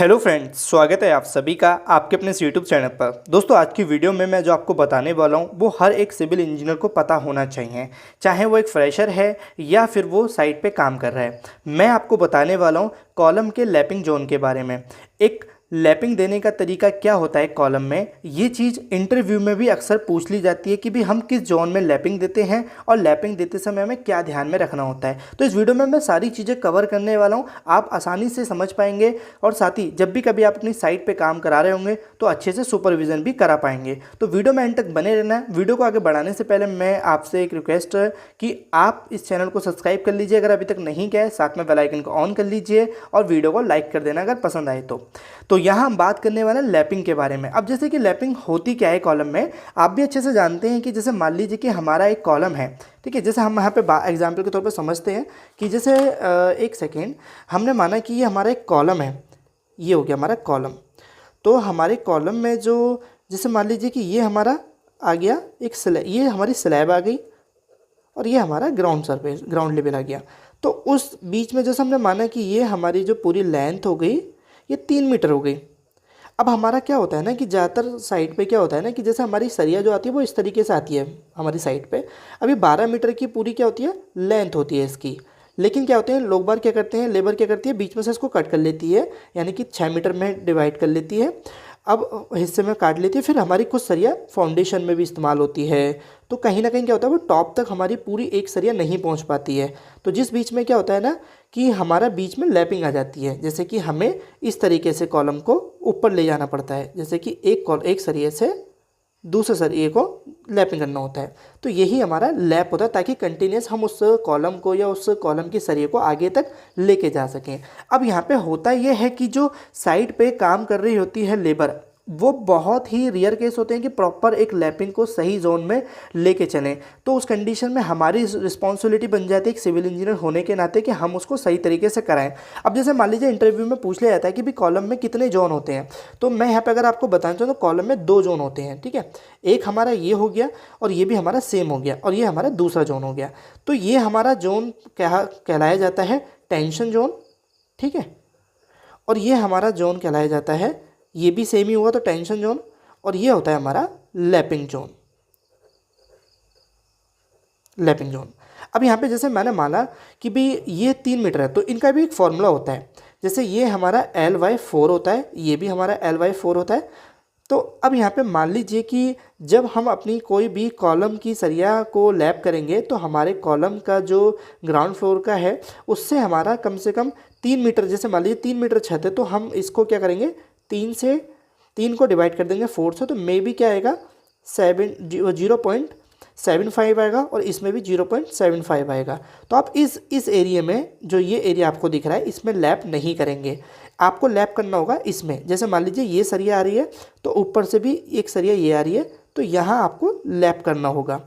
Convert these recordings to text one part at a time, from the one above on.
Hello friends, स्वागत है आप सभी का आपके अपने इस यूट्यूब चैनल पर। दोस्तों, आज की वीडियो में मैं जो आपको बताने वाला हूँ वो हर एक सिविल इंजीनियर को पता होना चाहिए, चाहे वो एक फ्रेशर है या फिर वो साइट पे काम कर रहा है। मैं आपको बताने वाला हूँ कॉलम के लैपिंग जोन के बारे में। एक लैपिंग देने का तरीका क्या होता है कॉलम में, ये चीज़ इंटरव्यू में भी अक्सर पूछ ली जाती है कि भी हम किस जोन में लैपिंग देते हैं और लैपिंग देते समय हमें क्या ध्यान में रखना होता है। तो इस वीडियो में मैं सारी चीज़ें कवर करने वाला हूँ, आप आसानी से समझ पाएंगे और साथ ही जब भी कभी आप अपनी साइट पे काम करा रहे होंगे तो अच्छे से सुपरविजन भी करा पाएंगे। तो वीडियो में एंड तक बने रहना है। वीडियो को आगे बढ़ाने से पहले मैं आपसे एक रिक्वेस्ट है कि आप इस चैनल को सब्सक्राइब कर लीजिए अगर अभी तक नहीं किया है, साथ में बेल आइकन को ऑन कर लीजिए और वीडियो को लाइक कर देना अगर पसंद आए तो यहाँ हम बात करने वाले हैं लैपिंग के बारे में। अब जैसे कि लैपिंग होती क्या है कॉलम में, आप भी अच्छे से जानते हैं कि जैसे मान लीजिए कि हमारा एक कॉलम है, ठीक है। जैसे हम यहाँ पे एग्जाम्पल के तौर पे समझते हैं कि जैसे एक सेकेंड, हमने माना कि ये हमारा एक कॉलम है, ये हो गया हमारा कॉलम। तो हमारे कॉलम में जो जैसे मान लीजिए कि ये हमारा आ गया एक स्लैब, ये हमारी स्लैब आ गई और ये हमारा ग्राउंड सरफेस, ग्राउंड लेवल आ गया। तो उस बीच में जैसे हमने माना कि ये हमारी जो पूरी लेंथ हो गई ये 3 मीटर हो गई। अब हमारा क्या होता है ना कि ज़्यादातर साइड पे क्या होता है ना कि जैसे हमारी सरिया जो आती है वो इस तरीके से आती है हमारी साइड पे। अभी 12 मीटर की पूरी क्या होती है, लेंथ होती है इसकी। लेकिन क्या होते हैं लोग बार क्या करते हैं, लेबर क्या करती है, बीच में से इसको कट कर लेती है, यानी कि 6 मीटर में डिवाइड कर लेती है। अब हिस्से में काट लेती है, फिर हमारी कुछ सरिया फाउंडेशन में भी इस्तेमाल होती है। तो कहीं ना कहीं क्या होता है वो टॉप तक हमारी पूरी एक सरिया नहीं पहुंच पाती है। तो जिस बीच में क्या होता है ना कि हमारा बीच में लैपिंग आ जाती है, जैसे कि हमें इस तरीके से कॉलम को ऊपर ले जाना पड़ता है, जैसे कि एक सरिये से दूसरे सरिये को लैपिंग करना होता है। तो यही हमारा लैप होता है ताकि कंटिन्यूस हम उस कॉलम को या उस कॉलम की सरिये को आगे तक लेके जा सकें। अब यहाँ पे होता यह है कि जो साइड पे काम कर रही होती है लेबर, वो बहुत ही रेयर केस होते हैं कि प्रॉपर एक लैपिंग को सही जोन में लेके चलें। तो उस कंडीशन में हमारी रिस्पॉन्सिबिलिटी बन जाती है एक सिविल इंजीनियर होने के नाते कि हम उसको सही तरीके से कराएं। अब जैसे मान लीजिए इंटरव्यू में पूछ लिया जाता है कि भी कॉलम में कितने जोन होते हैं, तो मैं यहाँ पे अगर आपको बताना चाहूँ तो कॉलम में 2 जोन होते हैं, ठीक है। एक हमारा ये हो गया और ये भी हमारा सेम हो गया और ये हमारा दूसरा जोन हो गया। तो ये हमारा जोन कहलाया जाता है टेंशन जोन, ठीक है। और ये हमारा जोन कहलाया जाता है, ये भी सेम ही होगा तो टेंशन जोन, और ये होता है हमारा लैपिंग जोन, लैपिंग जोन। अब यहाँ पे जैसे मैंने माना कि भी ये 3 मीटर है तो इनका भी एक फॉर्मूला होता है। जैसे ये हमारा L/4 होता है, ये भी हमारा L/4 होता है। तो अब यहाँ पे मान लीजिए कि जब हम अपनी कोई भी कॉलम की सरिया को लैप करेंगे तो हमारे कॉलम का जो ग्राउंड फ्लोर का है उससे हमारा कम से कम 3 मीटर, जैसे मान लीजिए 3 मीटर छत है तो हम इसको क्या करेंगे, 3 को डिवाइड कर देंगे 4 से, तो मे भी क्या आएगा 0.75 आएगा और इसमें भी 0.75 आएगा। तो आप इस एरिया में, जो ये एरिया आपको दिख रहा है, इसमें लैप नहीं करेंगे। आपको लैप करना होगा इसमें। जैसे मान लीजिए ये सरिया आ रही है तो ऊपर से भी एक सरिया ये आ रही है, तो यहाँ आपको लैप करना होगा।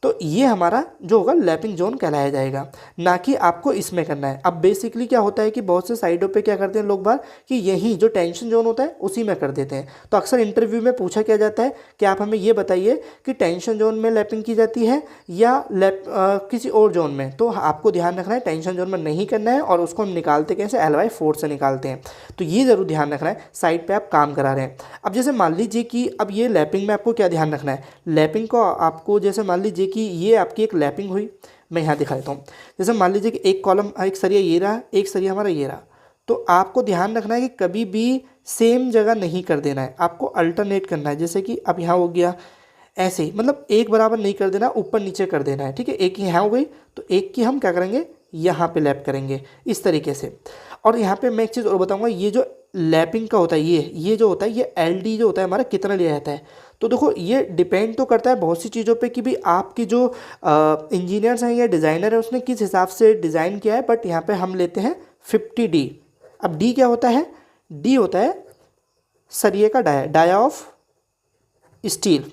तो ये हमारा जो होगा लैपिंग जोन कहलाया जाएगा, ना कि आपको इसमें करना है। अब बेसिकली क्या होता है कि बहुत से साइडों पे क्या करते हैं लोग बार कि यही जो टेंशन जोन होता है उसी में कर देते हैं। तो अक्सर इंटरव्यू में पूछा क्या जाता है कि आप हमें ये बताइए कि टेंशन जोन में लैपिंग की जाती है या किसी और जोन में। तो आपको ध्यान रखना है टेंशन जोन में नहीं करना है, और उसको हम निकालते कैसे, L/4 से निकालते हैं। तो ये ज़रूर ध्यान रखना है साइड पर आप काम करा रहे हैं। अब जैसे मान लीजिए कि अब ये लैपिंग में आपको क्या ध्यान रखना है, लैपिंग को आपको जैसे मान लीजिए कि ये आपकी एक लैपिंग हुई, मैं यहाँ दिखा देता हूँ। जैसे मान लीजिए कि एक कॉलम, एक सरिया ये रहा, एक सरिया हमारा ये रहा, तो आपको ध्यान रखना है कि कभी भी सेम जगह नहीं कर देना है, आपको अल्टरनेट करना है। जैसे कि अब यहाँ हो गया ऐसे ही, मतलब एक बराबर नहीं कर देना, ऊपर नीचे कर देना है, ठीक है। एक यहाँ हो गई तो एक की हम क्या करेंगे, यहाँ पे लैप करेंगे इस तरीके से। और यहाँ पे मैं एक चीज़ और बताऊँगा, ये जो लैपिंग का होता है, ये जो होता है, ये LD जो होता है हमारा कितना लिया जाता है। तो देखो ये डिपेंड तो करता है बहुत सी चीज़ों पे कि भी आपकी जो इंजीनियर्स हैं या डिज़ाइनर है उसने किस हिसाब से डिज़ाइन किया है, बट यहाँ पे हम लेते हैं 50D। अब D क्या होता है, D होता है सरिये का डाया ऑफ स्टील।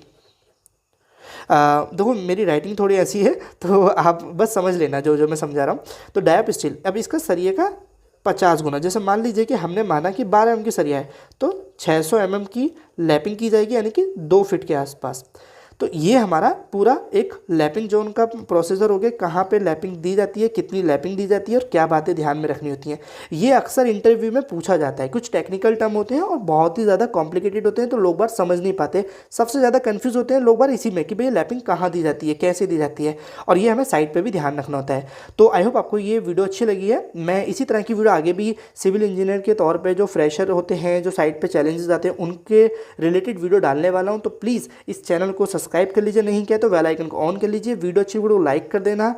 देखो मेरी राइटिंग थोड़ी ऐसी है तो आप बस समझ लेना जो मैं समझा रहा हूँ। तो डाया ऑफ स्टील, अब इसका सरिये का 50 गुना, जैसे मान लीजिए कि हमने माना कि 12 mm की सरिया है तो 600 mm की लैपिंग की जाएगी, यानी कि 2 फीट के आसपास। तो ये हमारा पूरा एक लैपिंग जोन का प्रोसीजर हो गया, कहाँ पे लैपिंग दी जाती है, कितनी लैपिंग दी जाती है और क्या बातें ध्यान में रखनी होती हैं। ये अक्सर इंटरव्यू में पूछा जाता है। कुछ टेक्निकल टर्म होते हैं और बहुत ही ज़्यादा कॉम्प्लिकेटेड होते हैं, तो लोग बार समझ नहीं पाते। सबसे ज़्यादा कन्फ्यूज़ होते हैं लोग बार इसी में कि भाई लैपिंग कहाँ दी जाती है, कैसे दी जाती है, और ये हमें साइट पर भी ध्यान रखना होता है। तो आई होप आपको ये वीडियो अच्छी लगी है। मैं इसी तरह की वीडियो आगे भी सिविल इंजीनियर के तौर पे जो फ्रेशर होते हैं, जो साइट पे चैलेंजेस आते हैं, उनके रिलेटेड वीडियो डालने वाला हूं। तो प्लीज़ इस चैनल को सब्सक्राइब कर लीजिए, नहीं किया तो बेल आइकन को ऑन कर लीजिए। वीडियो अच्छी वीडियो लाइक कर देना।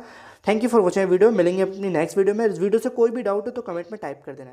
Thank you for watching video. मिलेंगे अपनी नेक्स्ट वीडियो में। इस वीडियो से कोई भी डाउट हो तो कमेंट में टाइप कर देना।